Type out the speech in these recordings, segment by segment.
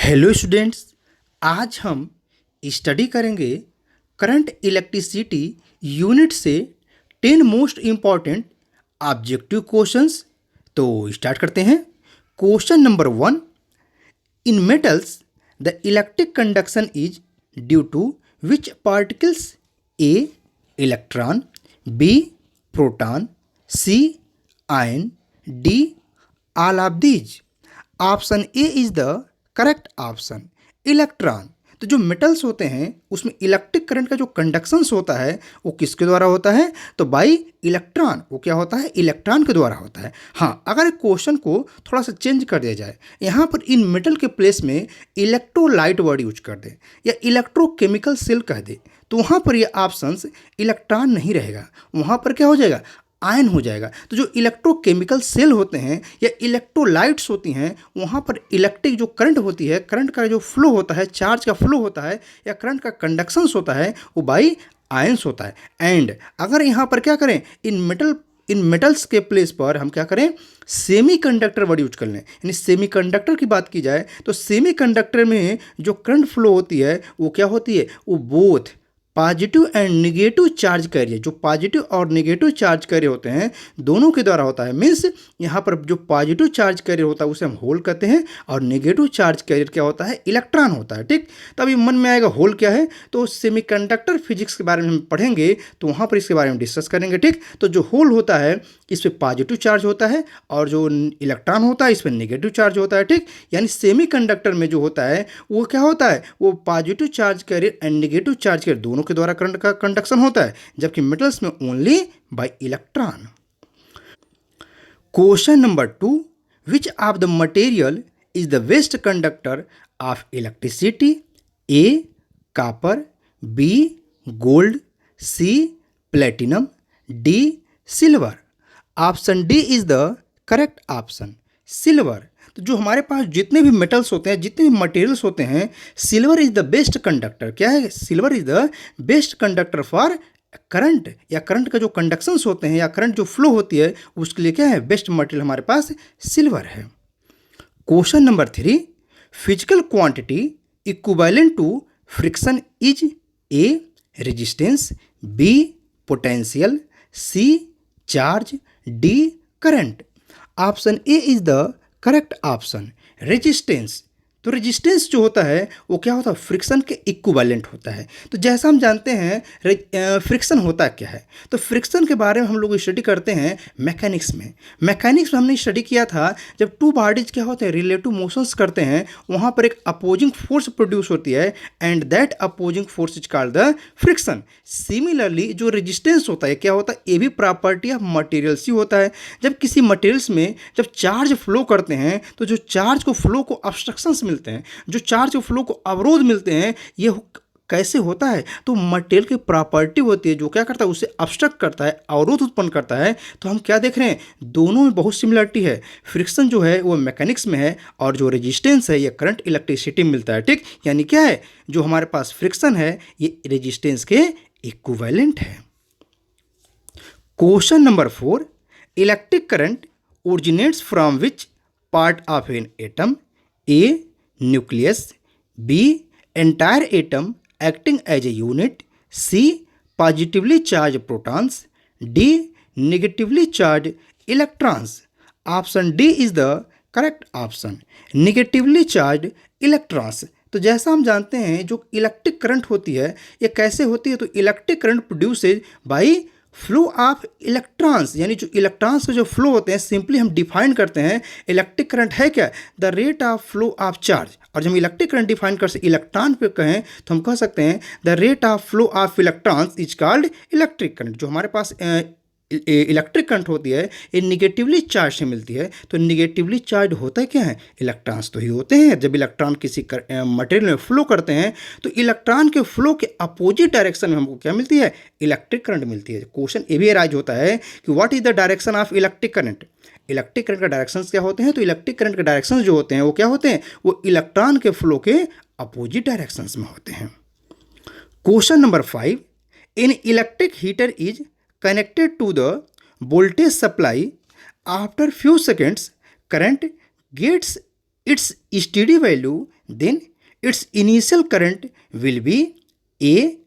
Hello students, आज हम study करेंगे करंट इलेक्ट्रिसिटी यूनिट से 10 मोस्ट इम्पॉर्टेंट ऑब्जेक्टिव क्वेश्चंस। तो स्टार्ट करते हैं। Question number 1, in metals the electric conduction is due to which particles? A electron, B proton, C ion, D all of these. Option A is the correct option, electron. तो जो metals होते हैं उसमें electric current का जो कंडक्शंस होता है वो किसके द्वारा होता है? तो बाई इलेक्ट्रॉन। वो क्या होता है? इलेक्ट्रॉन के द्वारा होता है। हाँ, अगर क्वेश्चन को थोड़ा सा चेंज कर दिया जाए, यहाँ पर इन मेटल के प्लेस में इलेक्ट्रोलाइट वर्ड यूज कर दे या इलेक्ट्रोकेमिकल सेल कह दे, तो वहाँ पर ये ऑप्शंस इलेक्ट्रॉन नहीं रहेगा, वहाँ पर क्या हो जाएगा? आयन हो जाएगा। तो जो इलेक्ट्रोकेमिकल सेल होते हैं या इलेक्ट्रोलाइट्स होती हैं, वहाँ पर इलेक्ट्रिक जो करंट होती है, करंट का जो फ्लो होता है, चार्ज का फ्लो होता है या करंट का कंडक्शंस होता है, वो बाई आयंस होता है। एंड अगर यहाँ पर क्या करें, इन मेटल्स के प्लेस पर हम क्या करें? सेमी कंडक्टर वर्ड यूज कर लें। यानी सेमी कंडक्टर की बात की जाए तो सेमी कंडक्टर में जो करंट फ्लो होती है वो क्या होती है? वो both positive and negative charge carrier, जो पॉजिटिव और निगेटिव चार्ज कैरियर होते हैं दोनों के द्वारा होता है। मीन्स यहाँ पर जो पॉजिटिव चार्ज कैरियर होता है उसे हम होल कहते हैं और निगेटिव चार्ज कैरियर क्या होता है? इलेक्ट्रॉन होता है। ठीक, तब ये मन में आएगा होल क्या है, तो सेमीकंडक्टर फिजिक्स के बारे में हम पढ़ेंगे तो वहाँ पर इसके बारे में डिस्कस करेंगे। ठीक, तो जो होल होता है इस पर पॉजिटिव चार्ज होता है और जो इलेक्ट्रॉन होता है इस पर निगेटिव चार्ज होता है। ठीक, यानी सेमीकंडक्टर में जो होता है वो क्या होता है? वो positive charge carrier and negative charge carrier दोनों के द्वारा करंट का कंडक्शन होता है, जबकि मेटल्स में only by electron. Question number 2, which of the material is the best conductor of electricity? A copper, B gold, C platinum, D silver. Option D is the correct option, silver. तो जो हमारे पास जितने भी metals होते हैं, जितने भी materials होते हैं, silver is the best conductor. क्या है? Silver is the best conductor for current, या करंट का जो कंडक्शंस होते हैं या करंट जो फ्लो होती है उसके लिए क्या है? बेस्ट मटेरियल हमारे पास सिल्वर है। Question number 3, physical quantity equivalent to friction is? A resistance, B potential, C charge, D current. Option A is the correct option, resistance. तो रेजिस्टेंस जो होता है वो क्या होता है? फ्रिक्शन के इक्विवेलेंट होता है। तो जैसा हम जानते हैं फ्रिक्शन होता क्या है, तो फ्रिक्शन के बारे में हम लोग स्टडी करते हैं मैकेनिक्स में। मैकेनिक्स में हमने स्टडी किया था जब टू बॉडीज क्या होते हैं? रिलेटिव मोशंस करते हैं, वहाँ पर एक अपोजिंग फोर्स प्रोड्यूस होती है and that opposing force is called the friction. Similarly जो रेजिस्टेंस होता है क्या होता है? ये भी प्रॉपर्टी ऑफ मटेरियल्स ही होता है। जब किसी मटेरियल्स में जब चार्ज फ्लो करते हैं तो जो चार्ज को फ्लो को ऑब्स्ट्रक्शंस मिलते हैं, जो चार्ज फ्लो को अवरोध मिलते हैं, ये कैसे होता है? तो मटेरियल की प्रॉपर्टी होती है जो क्या करता है? उसे ऑब्स्ट्रक्ट करता है, अवरोध उत्पन्न करता है। तो हम क्या देख रहे हैं? दोनों में बहुत सिमिलरिटी है। फ्रिक्शन जो है वो मैकेनिक्स में है और जो रेजिस्टेंस है ये करंट इलेक्ट्रिसिटी में मिलता है। ठीक, यानी क्या है? जो हमारे पास फ्रिक्शन है ये रेजिस्टेंस के इक्विवेलेंट है। Question number 4, electric current originates from which part of an atom? A nucleus, B entire atom acting as a unit, C positively charged protons, D negatively charged electrons. Option D is the correct option, negatively charged electrons. तो जैसा हम जानते हैं जो electric current होती है ये कैसे होती है? तो electric current produced by flow of electrons, यानी जो इलेक्ट्रॉन्स के जो फ्लो होते हैं सिंपली हम डिफाइन करते हैं इलेक्ट्रिक करंट है क्या? The rate of flow of charge. और जब हम इलेक्ट्रिक करंट डिफाइन कर सकते इलेक्ट्रॉन पे कहें तो हम कह सकते हैं the rate of flow of electrons is called electric current. जो हमारे पास इलेक्ट्रिक करंट होती है ये निगेटिवली चार्ज से मिलती है। तो निगेटिवली चार्ज होता है क्या है? इलेक्ट्रॉन्स तो ही होते हैं। जब इलेक्ट्रॉन किसी मटेरियल में फ्लो करते हैं तो इलेक्ट्रॉन के फ्लो के अपोजिट डायरेक्शन में हमको क्या मिलती है? इलेक्ट्रिक करंट मिलती है। क्वेश्चन ये भी अराइज होता है कि what is the direction of electric current? Electric current का डायरेक्शंस क्या होते हैं? तो इलेक्ट्रिक करंट के डायरेक्शंस जो होते हैं वो क्या होते हैं? वो इलेक्ट्रॉन के फ्लो के अपोजिट डायरेक्शंस में होते हैं। Question number 5, in electric heater is connected to the voltage supply. After few seconds current gets its steady value, then its initial current will be A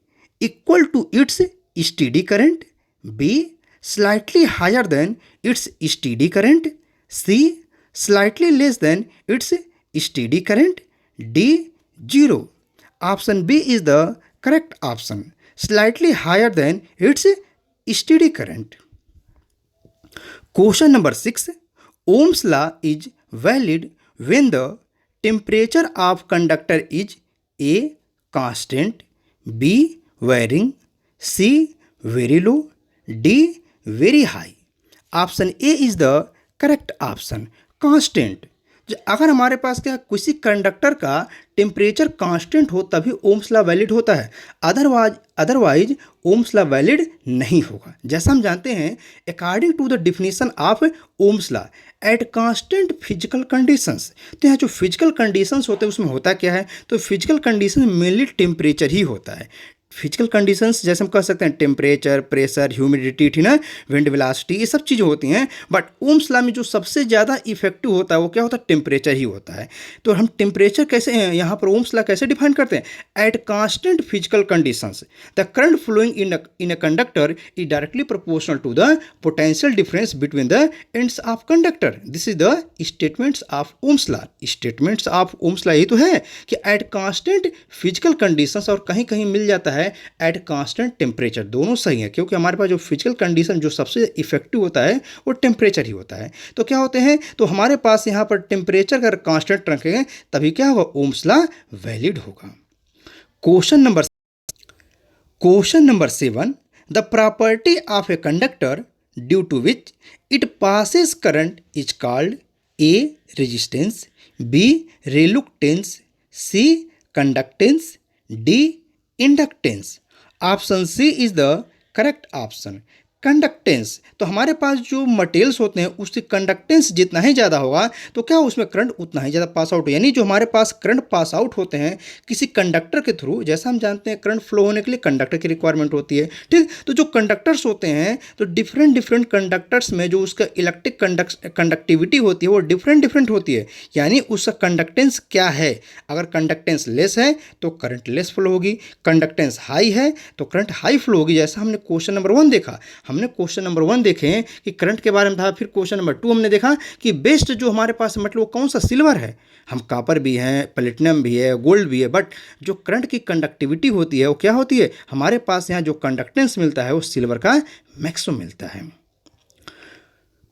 equal to its steady current, B slightly higher than its steady current, C slightly less than its steady current, D 0. Option B is the correct option, slightly higher than its steady current. Question number 6. Ohm's law is valid when the temperature of conductor is A constant, B varying, C very low, D very high. Option A is the correct option, constant. अगर हमारे पास क्या किसी conductor का temperature constant हो तभी ohms law valid होता है, otherwise ohms law valid नहीं होगा। जैसा हम जानते हैं according to the definition of Ohm's law at constant physical conditions, तो यहाँ जो फिजिकल कंडीशंस होते हैं उसमें होता क्या है, तो फिजिकल कंडीशन मेनली टेम्परेचर ही होता है। फिजिकल कंडीशंस जैसे हम कह सकते हैं टेम्परेचर, प्रेशर, ह्यूमिडिटी, ठीक ना, विंड वेलोसिटी, ये सब चीज़ें होती हैं। बट ओम्स लॉ में जो सबसे ज़्यादा इफेक्टिव होता है वो क्या होता है, टेम्परेचर ही होता है। तो हम टेम्परेचर कैसे यहाँ पर ओम्स लॉ कैसे डिफाइन करते हैं, at constant physical conditions the current flowing in a conductor is directly proportional to the potential difference between the ends of conductor. This is the statements of Ohm's law. Statements of Ohm's law ये तो है कि eight constant physical conditions, और कहीं कहीं मिल जाता है at constant temperature, दोनों सही है क्योंकि हमारे पास जो फिजिकल कंडीशन जो सबसे इफेक्टिव होता है वो टेम्परेचर ही होता है। तो क्या होते हैं, तो हमारे पास यहाँ पर टेम्परेचर अगर कांस्टेंट रखेंगे तभी क्या होगा, ओम्स लॉ वैलिड होगा। Question number 7, the property of a conductor due to which it passes current is called A resistance, B reluctance, C conductance, D inductance. Option C is the correct option, conductance. तो हमारे पास जो materials होते हैं उसकी conductance जितना ही ज़्यादा होगा तो क्या उसमें करंट उतना ही ज़्यादा पास आउट, यानी जो हमारे पास करंट पास आउट होते हैं किसी कंडक्टर के थ्रू, जैसा हम जानते हैं करंट फ्लो होने के लिए कंडक्टर की रिक्वायरमेंट होती है, ठीक। तो जो कंडक्टर्स होते हैं तो डिफरेंट कंडक्टर्स में जो उसका इलेक्ट्रिक कंडक्टिविटी होती है वो डिफरेंट होती है, यानी उसका कंडक्टेंस क्या है। अगर कंडक्टेंस लेस है तो करंट लेस फ्लो होगी, कंडक्टेंस हाई है तो करंट हाई फ्लो होगी। जैसा हमने क्वेश्चन नंबर 1 देखा, हमने क्वेश्चन नंबर 1 देखें कि करंट के बारे में था, फिर क्वेश्चन नंबर 2 हमने देखा कि बेस्ट जो हमारे पास मतलब वो कौन सा, सिल्वर है। हम कॉपर भी हैं, प्लेटिनम भी है, गोल्ड भी है, बट जो करंट की कंडक्टिविटी होती है वो क्या होती है, हमारे पास यहाँ जो कंडक्टेंस मिलता है वो सिल्वर का मैक्सिमम मिलता है।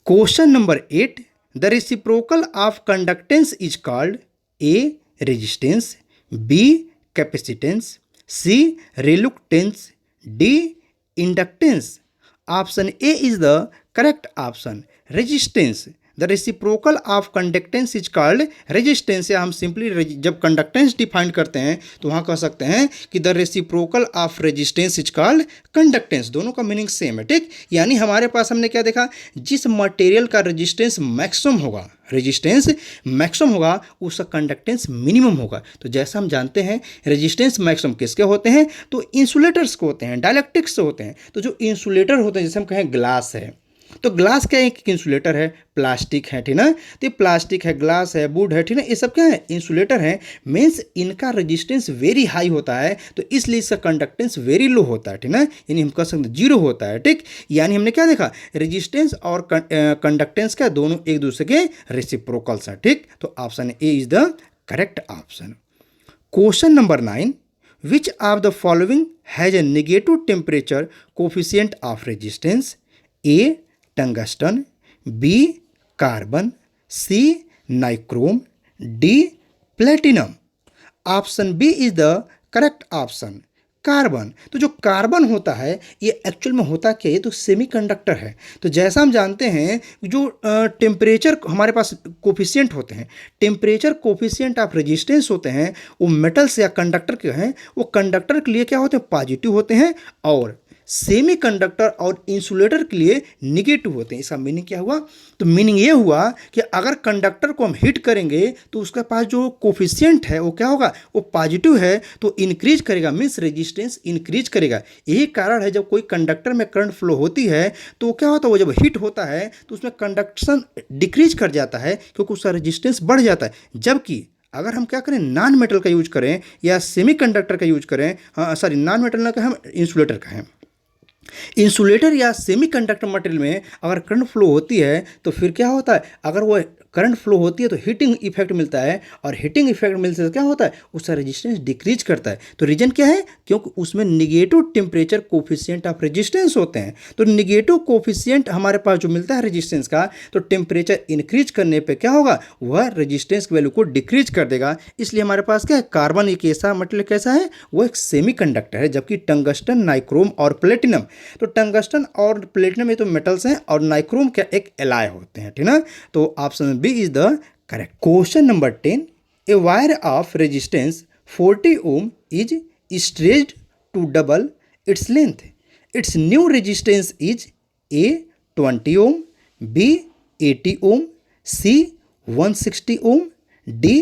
Question number 8, the reciprocal of conductance is called A resistance, B capacitance, C reluctance, D inductance. Option A is the correct option, resistance. The reciprocal of conductance is called resistance, या हम simply जब conductance define करते हैं तो वहाँ कह सकते हैं कि the reciprocal of resistance is called conductance. दोनों का मीनिंग सेम है, ठीक। यानी हमारे पास हमने क्या देखा, जिस मटेरियल का रेजिस्टेंस मैक्सिमम होगा, उसका कंडक्टेंस मिनिमम होगा। तो जैसा हम जानते हैं रेजिस्टेंस मैक्सिमम किसके होते हैं, तो इंसुलेटर्स के होते हैं, डाइलेक्ट्रिक्स से होते हैं। तो जो इंसुलेटर होते हैं, जैसे हम कहें ग्लास है, तो ग्लास क्या एक इंसुलेटर है, प्लास्टिक है, ठीक ना, तो प्लास्टिक है, ग्लास है, वुड है, ठीक ना, ये सब क्या है, इंसुलेटर है। मीन्स इनका रेजिस्टेंस वेरी हाई होता है तो इसलिए इसका कंडक्टेंस वेरी लो होता है, ठीक ना, यानी हम कह सकते हैं 0 होता है, ठीक। यानी हमने क्या देखा, रेजिस्टेंस और कंडक्टेंस का दोनों एक दूसरे के रेसिप्रोकल्स हैं, ठीक। तो option A is the correct option. Question number 9, which of the following has a negative temperature coefficient of resistance, A tungsten, B carbon, C nichrome, D platinum. Option B is the correct option, carbon. तो जो carbon होता है ये actual में होता क्या है, तो सेमीकंडक्टर है। तो जैसा हम जानते हैं जो टेम्परेचर हमारे पास कोफिशिएंट होते हैं, टेम्परेचर कोफिशिएंट ऑफ रेजिस्टेंस होते हैं, वो मेटल्स या कंडक्टर के हैं, वो कंडक्टर के लिए क्या होते हैं, पॉजिटिव होते हैं, और सेमीकंडक्टर और इंसुलेटर के लिए निगेटिव होते हैं। इसका मीनिंग क्या हुआ, तो मीनिंग ये हुआ कि अगर कंडक्टर को हम हीट करेंगे तो उसके पास जो कोफिशिएंट है वो क्या होगा, वो पॉजिटिव है तो इंक्रीज करेगा, मीन्स रेजिस्टेंस इंक्रीज करेगा। यही कारण है जब कोई कंडक्टर में करंट फ्लो होती है तो क्या होता है, वो जब हीट होता है तो उसमें कंडक्शन डिक्रीज कर जाता है क्योंकि उसका रेजिस्टेंस बढ़ जाता है। जबकि अगर हम क्या करें, नॉन मेटल का यूज करें या सेमीकंडक्टर का यूज करें, हाँ सॉरी नॉन मेटल ना कहें, हम इंसुलेटर कहें, इंसुलेटर या सेमीकंडक्टर मटेरियल में अगर करंट फ्लो होती है तो फिर क्या होता है, अगर वो करंट फ्लो होती है तो हीटिंग इफेक्ट मिलता है, और हीटिंग इफेक्ट मिलने से क्या होता है, उसका रेजिस्टेंस डिक्रीज करता है। तो रीजन क्या है, क्योंकि उसमें negative temperature coefficient of resistance होते हैं। तो निगेटिव कोफिशिएंट हमारे पास जो मिलता है रेजिस्टेंस का, तो टेम्परेचर इंक्रीज करने पे क्या होगा, वह रेजिस्टेंस की वैल्यू को डिक्रीज कर देगा। इसलिए हमारे पास क्या है, कार्बन एक ऐसा मटेरियल कैसा है, वो एक सेमीकंडक्टर है, जबकि टंगस्टन, नाइक्रोम और प्लेटिनम, तो टंगस्टन और प्लेटिनम ये तो मेटल्स हैं, और नाइक्रोम क्या एक एलॉय होते हैं, ठीक ना। तो option B is the correct. Question number 10, a wire of resistance 40 ohm is stretched to double its length, its new resistance is A 20 ohm, B 80 ohm, C 160 ohm, D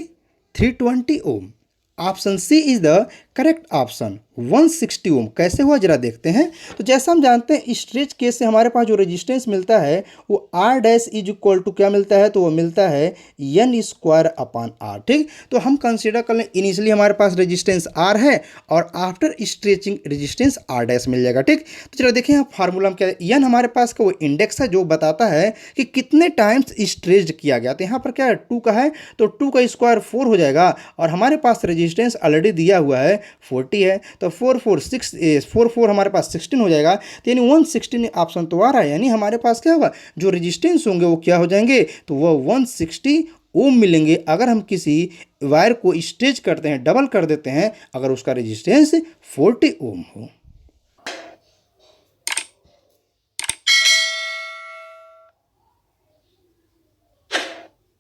320 ohm. Option C is the correct option, 160 ohm. कैसे हुआ जरा देखते हैं। तो जैसा हम जानते हैं स्ट्रेच केस से हमारे पास जो रेजिस्टेंस मिलता है वो R dash is equal to क्या मिलता है, तो वो मिलता है एन स्क्वायर अपॉन आर। ठीक, तो हम कंसीडर कर लें इनिशियली हमारे पास रेजिस्टेंस आर है और after stretching resistance R dash मिल जाएगा। ठीक, तो चलो देखें यहाँ फार्मूला में क्या है, एन हमारे पास का वो इंडेक्स है जो बताता है कि कितने टाइम्स स्ट्रेच्ड किया गया। तो यहाँ पर क्या है 2 का है, तो 2 का स्क्वायर 4 हो जाएगा, और हमारे पास रेजिस्टेंस ऑलरेडी दिया हुआ है 40 है, तो 4 हमारे पास 16 हो जाएगा। तो यानी 116 ऑप्शन तो आ रहा है, यानी हमारे पास क्या होगा, जो रेजिस्टेंस होंगे वो क्या हो जाएंगे, तो वो 160 ओम मिलेंगे अगर हम किसी वायर को स्ट्रेच करते हैं, डबल कर देते हैं, अगर उसका रेजिस्टेंस 40 ओम हो।